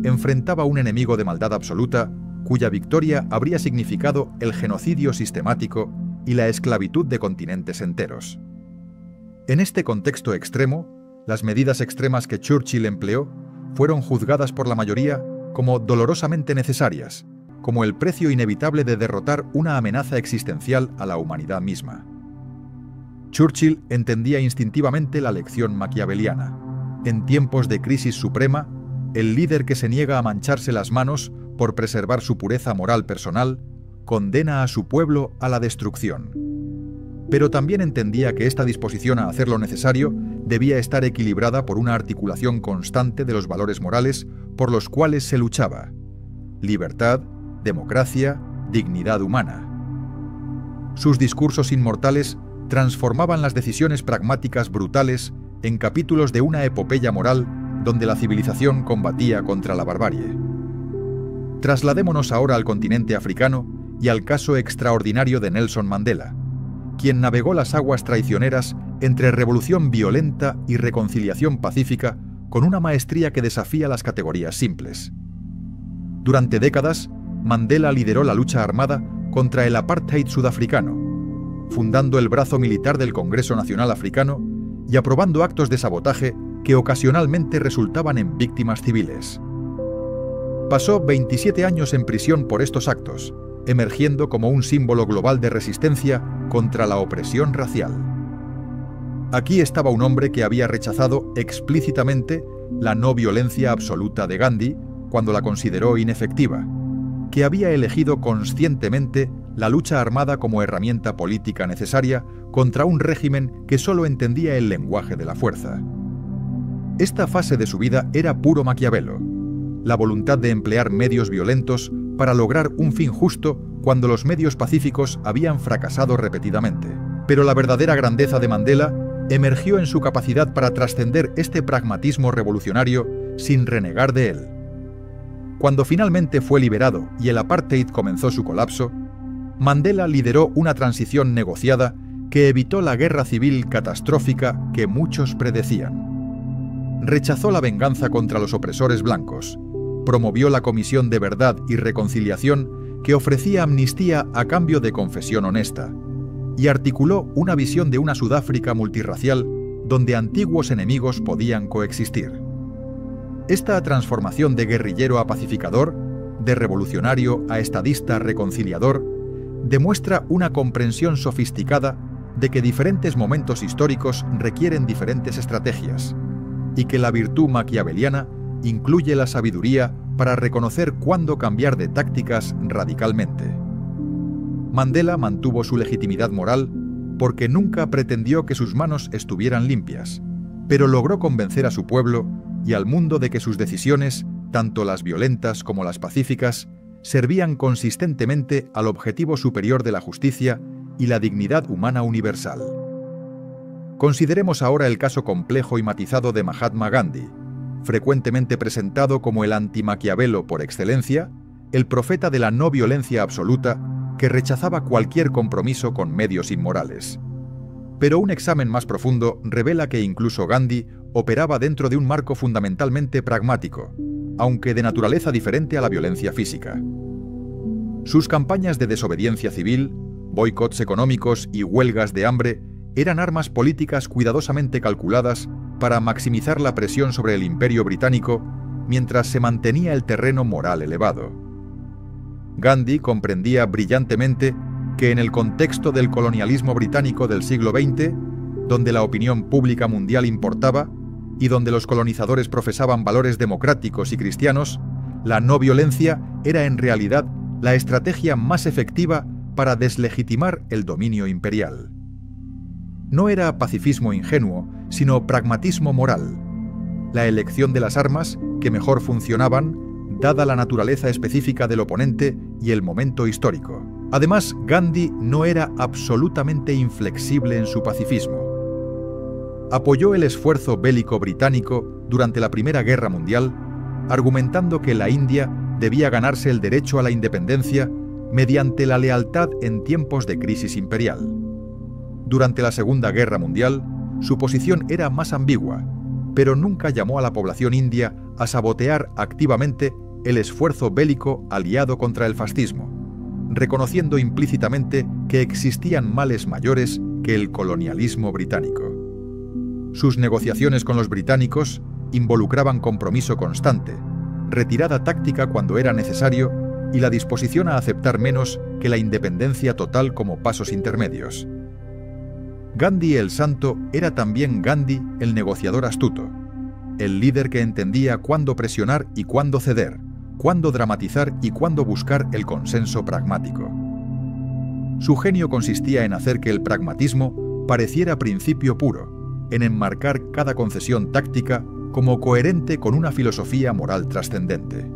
Enfrentaba a un enemigo de maldad absoluta cuya victoria habría significado el genocidio sistemático y la esclavitud de continentes enteros. En este contexto extremo, las medidas extremas que Churchill empleó fueron juzgadas por la mayoría como dolorosamente necesarias, como el precio inevitable de derrotar una amenaza existencial a la humanidad misma. Churchill entendía instintivamente la lección maquiaveliana. En tiempos de crisis suprema, el líder que se niega a mancharse las manos por preservar su pureza moral personal, condena a su pueblo a la destrucción. Pero también entendía que esta disposición a hacer lo necesario debía estar equilibrada por una articulación constante de los valores morales por los cuales se luchaba: libertad, democracia, dignidad humana. Sus discursos inmortales transformaban las decisiones pragmáticas brutales en capítulos de una epopeya moral donde la civilización combatía contra la barbarie. Trasladémonos ahora al continente africano y al caso extraordinario de Nelson Mandela, quien navegó las aguas traicioneras entre revolución violenta y reconciliación pacífica con una maestría que desafía las categorías simples. Durante décadas, Mandela lideró la lucha armada contra el apartheid sudafricano, fundando el brazo militar del Congreso Nacional Africano y aprobando actos de sabotaje que ocasionalmente resultaban en víctimas civiles. Pasó 27 años en prisión por estos actos, emergiendo como un símbolo global de resistencia contra la opresión racial. Aquí estaba un hombre que había rechazado explícitamente la no violencia absoluta de Gandhi cuando la consideró inefectiva, que había elegido conscientemente la lucha armada como herramienta política necesaria contra un régimen que solo entendía el lenguaje de la fuerza. Esta fase de su vida era puro Maquiavelo, la voluntad de emplear medios violentos para lograr un fin justo cuando los medios pacíficos habían fracasado repetidamente. Pero la verdadera grandeza de Mandela emergió en su capacidad para trascender este pragmatismo revolucionario sin renegar de él. Cuando finalmente fue liberado y el apartheid comenzó su colapso, Mandela lideró una transición negociada que evitó la guerra civil catastrófica que muchos predecían. Rechazó la venganza contra los opresores blancos, promovió la Comisión de Verdad y Reconciliación que ofrecía amnistía a cambio de confesión honesta, y articuló una visión de una Sudáfrica multirracial donde antiguos enemigos podían coexistir. Esta transformación de guerrillero a pacificador, de revolucionario a estadista reconciliador, demuestra una comprensión sofisticada de que diferentes momentos históricos requieren diferentes estrategias, y que la virtud maquiaveliana incluye la sabiduría para reconocer cuándo cambiar de tácticas radicalmente. Mandela mantuvo su legitimidad moral porque nunca pretendió que sus manos estuvieran limpias, pero logró convencer a su pueblo y al mundo de que sus decisiones, tanto las violentas como las pacíficas, servían consistentemente al objetivo superior de la justicia y la dignidad humana universal. Consideremos ahora el caso complejo y matizado de Mahatma Gandhi, frecuentemente presentado como el anti-Maquiavelo por excelencia, el profeta de la no violencia absoluta que rechazaba cualquier compromiso con medios inmorales. Pero un examen más profundo revela que incluso Gandhi operaba dentro de un marco fundamentalmente pragmático, aunque de naturaleza diferente a la violencia física. Sus campañas de desobediencia civil, boicots económicos y huelgas de hambre eran armas políticas cuidadosamente calculadas para maximizar la presión sobre el Imperio británico mientras se mantenía el terreno moral elevado. Gandhi comprendía brillantemente que en el contexto del colonialismo británico del siglo XX, donde la opinión pública mundial importaba y donde los colonizadores profesaban valores democráticos y cristianos, la no violencia era en realidad la estrategia más efectiva para deslegitimar el dominio imperial. No era pacifismo ingenuo, sino pragmatismo moral, la elección de las armas que mejor funcionaban, dada la naturaleza específica del oponente y el momento histórico. Además, Gandhi no era absolutamente inflexible en su pacifismo. Apoyó el esfuerzo bélico británico durante la Primera Guerra Mundial, argumentando que la India debía ganarse el derecho a la independencia mediante la lealtad en tiempos de crisis imperial. Durante la Segunda Guerra Mundial, su posición era más ambigua, pero nunca llamó a la población india a sabotear activamente el esfuerzo bélico aliado contra el fascismo, reconociendo implícitamente que existían males mayores que el colonialismo británico. Sus negociaciones con los británicos involucraban compromiso constante, retirada táctica cuando era necesario y la disposición a aceptar menos que la independencia total como pasos intermedios. Gandhi el Santo era también Gandhi el negociador astuto, el líder que entendía cuándo presionar y cuándo ceder, cuándo dramatizar y cuándo buscar el consenso pragmático. Su genio consistía en hacer que el pragmatismo pareciera principio puro, en enmarcar cada concesión táctica como coherente con una filosofía moral trascendente.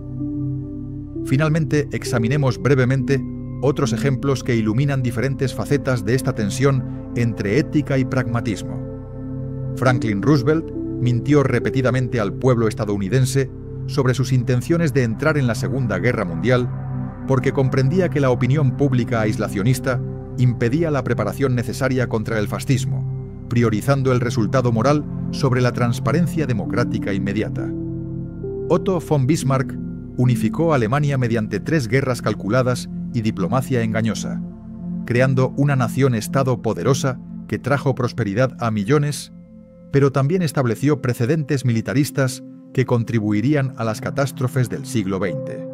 Finalmente, examinemos brevemente otros ejemplos que iluminan diferentes facetas de esta tensión entre ética y pragmatismo. Franklin Roosevelt mintió repetidamente al pueblo estadounidense sobre sus intenciones de entrar en la Segunda Guerra Mundial porque comprendía que la opinión pública aislacionista impedía la preparación necesaria contra el fascismo, priorizando el resultado moral sobre la transparencia democrática inmediata. Otto von Bismarck unificó a Alemania mediante 3 guerras calculadas y diplomacia engañosa, creando una nación-estado poderosa que trajo prosperidad a millones, pero también estableció precedentes militaristas que contribuirían a las catástrofes del siglo XX.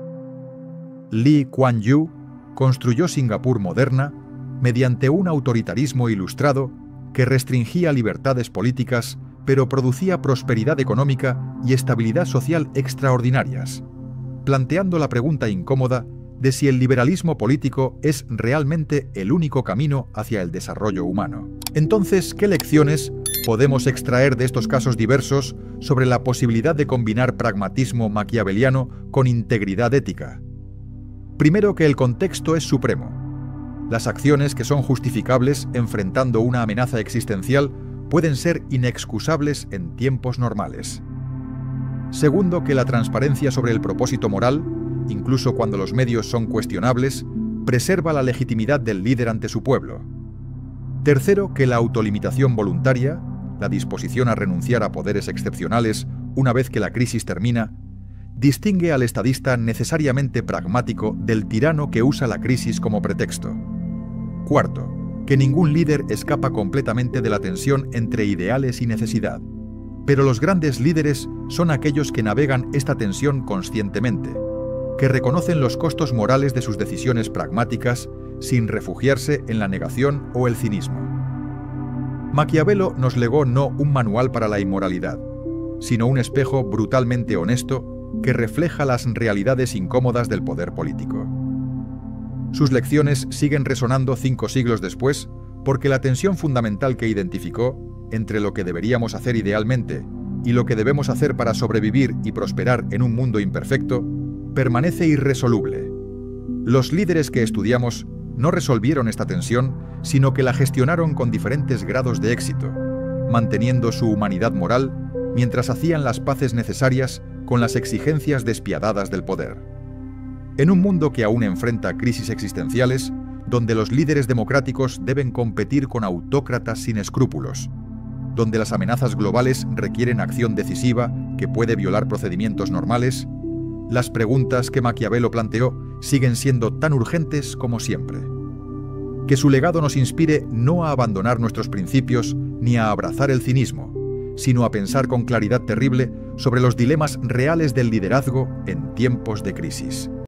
Lee Kuan Yew construyó Singapur moderna mediante un autoritarismo ilustrado que restringía libertades políticas, pero producía prosperidad económica y estabilidad social extraordinarias, planteando la pregunta incómoda de si el liberalismo político es realmente el único camino hacia el desarrollo humano. Entonces, ¿qué lecciones podemos extraer de estos casos diversos sobre la posibilidad de combinar pragmatismo maquiaveliano con integridad ética? Primero, que el contexto es supremo. Las acciones que son justificables enfrentando una amenaza existencial pueden ser inexcusables en tiempos normales. Segundo, que la transparencia sobre el propósito moral, incluso cuando los medios son cuestionables, preserva la legitimidad del líder ante su pueblo. Tercero, que la autolimitación voluntaria, la disposición a renunciar a poderes excepcionales una vez que la crisis termina, distingue al estadista necesariamente pragmático del tirano que usa la crisis como pretexto. Cuarto, que ningún líder escapa completamente de la tensión entre ideales y necesidad, pero los grandes líderes son aquellos que navegan esta tensión conscientemente, que reconocen los costos morales de sus decisiones pragmáticas sin refugiarse en la negación o el cinismo. Maquiavelo nos legó no un manual para la inmoralidad, sino un espejo brutalmente honesto que refleja las realidades incómodas del poder político. Sus lecciones siguen resonando 5 siglos después porque la tensión fundamental que identificó entre lo que deberíamos hacer idealmente y lo que debemos hacer para sobrevivir y prosperar en un mundo imperfecto permanece irresoluble. Los líderes que estudiamos no resolvieron esta tensión, sino que la gestionaron con diferentes grados de éxito, manteniendo su humanidad moral mientras hacían las paces necesarias con las exigencias despiadadas del poder. En un mundo que aún enfrenta crisis existenciales, donde los líderes democráticos deben competir con autócratas sin escrúpulos, donde las amenazas globales requieren acción decisiva que puede violar procedimientos normales, las preguntas que Maquiavelo planteó siguen siendo tan urgentes como siempre. Que su legado nos inspire no a abandonar nuestros principios ni a abrazar el cinismo, sino a pensar con claridad terrible sobre los dilemas reales del liderazgo en tiempos de crisis.